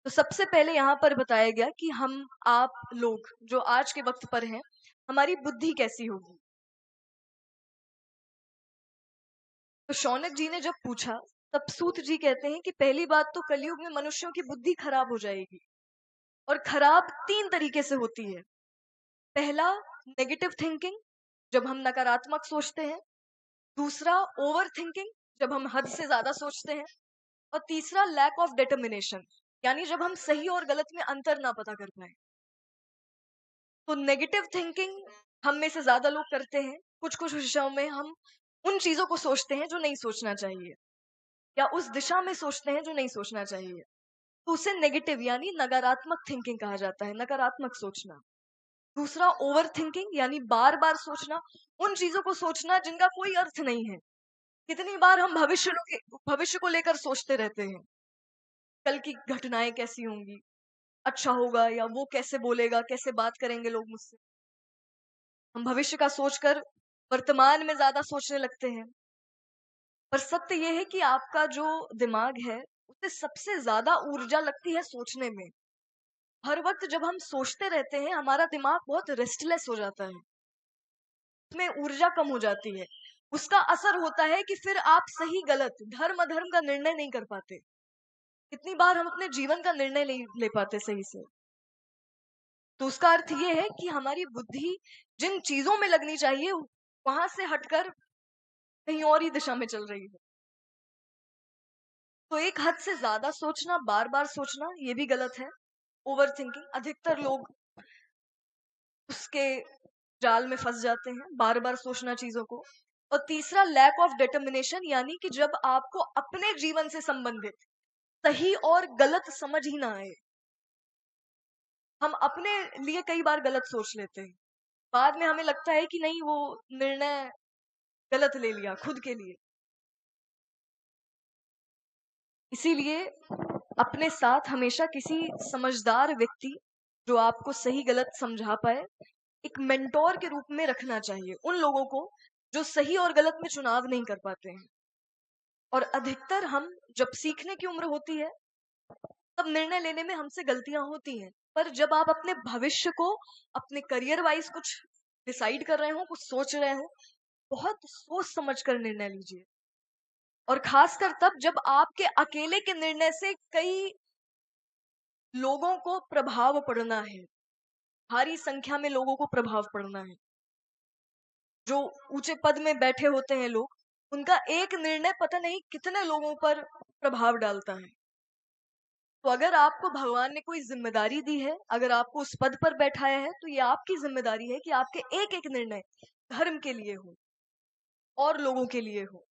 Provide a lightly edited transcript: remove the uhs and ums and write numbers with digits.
तो सबसे पहले यहाँ पर बताया गया कि हम आप लोग जो आज के वक्त पर हैं, हमारी बुद्धि कैसी होगी। तो शौनक जी ने जब पूछा, तब सूत जी कहते हैं कि पहली बात तो कलयुग में मनुष्यों की बुद्धि खराब हो जाएगी, और खराब 3 तरीके से होती है। पहला, नेगेटिव थिंकिंग, जब हम नकारात्मक सोचते हैं। दूसरा, ओवर थिंकिंग, जब हम हद से ज्यादा सोचते हैं। और तीसरा, लैक ऑफ डिटर्मिनेशन, यानी जब हम सही और गलत में अंतर ना पता कर पाए। तो नेगेटिव थिंकिंग हम में से ज्यादा लोग करते हैं। कुछ कुछ विषयों में हम उन चीजों को सोचते हैं जो नहीं सोचना चाहिए, या उस दिशा में सोचते हैं जो नहीं सोचना चाहिए। तो उसे नेगेटिव यानी नकारात्मक थिंकिंग कहा जाता है, नकारात्मक सोचना। दूसरा, ओवर थिंकिंग, यानी बार बार सोचना, उन चीजों को सोचना जिनका कोई अर्थ नहीं है। कितनी बार हम भविष्य को लेकर सोचते रहते हैं, कल की घटनाएं कैसी होंगी, अच्छा होगा या वो कैसे बोलेगा, कैसे बात करेंगे लोग मुझसे। हम भविष्य का सोचकर वर्तमान में ज्यादा सोचने लगते हैं। पर सत्य यह है कि आपका जो दिमाग है, उसे सबसे ज्यादा ऊर्जा लगती है सोचने में। हर वक्त जब हम सोचते रहते हैं, हमारा दिमाग बहुत रेस्टलेस हो जाता है, उसमें ऊर्जा कम हो जाती है। उसका असर होता है कि फिर आप सही गलत, धर्म अधर्म का निर्णय नहीं कर पाते। कितनी बार हम अपने जीवन का निर्णय नहीं ले पाते सही से। तो उसका अर्थ ये है कि हमारी बुद्धि जिन चीजों में लगनी चाहिए, वहां से हटकर कहीं और ही दिशा में चल रही है। तो एक हद से ज्यादा सोचना, बार बार सोचना, ये भी गलत है। ओवर थिंकिंग, अधिकतर लोग उसके जाल में फंस जाते हैं, बार बार सोचना चीजों को। और तीसरा, लैक ऑफ डिटर्मिनेशन, यानी कि जब आपको अपने जीवन से संबंधित सही और गलत समझ ही ना आए। हम अपने लिए कई बार गलत सोच लेते हैं, बाद में हमें लगता है कि नहीं, वो निर्णय गलत ले लिया खुद के लिए। इसीलिए अपने साथ हमेशा किसी समझदार व्यक्ति, जो आपको सही गलत समझा पाए, एक मेंटोर के रूप में रखना चाहिए। उन लोगों को जो सही और गलत में चुनाव नहीं कर पाते हैं। और अधिकतर हम जब सीखने की उम्र होती है, तब निर्णय लेने में हमसे गलतियां होती हैं। पर जब आप अपने भविष्य को, अपने करियर वाइज कुछ डिसाइड कर रहे हो, कुछ सोच रहे हो, बहुत सोच समझ कर निर्णय लीजिए। और खासकर तब जब आपके अकेले के निर्णय से कई लोगों को प्रभाव पड़ना है, भारी संख्या में लोगों को प्रभाव पड़ना है। जो ऊंचे पद में बैठे होते हैं लोग, उनका एक निर्णय पता नहीं कितने लोगों पर प्रभाव डालता है। तो अगर आपको भगवान ने कोई जिम्मेदारी दी है, अगर आपको उस पद पर बैठाया है, तो ये आपकी जिम्मेदारी है कि आपके एक एक निर्णय धर्म के लिए हो और लोगों के लिए हो।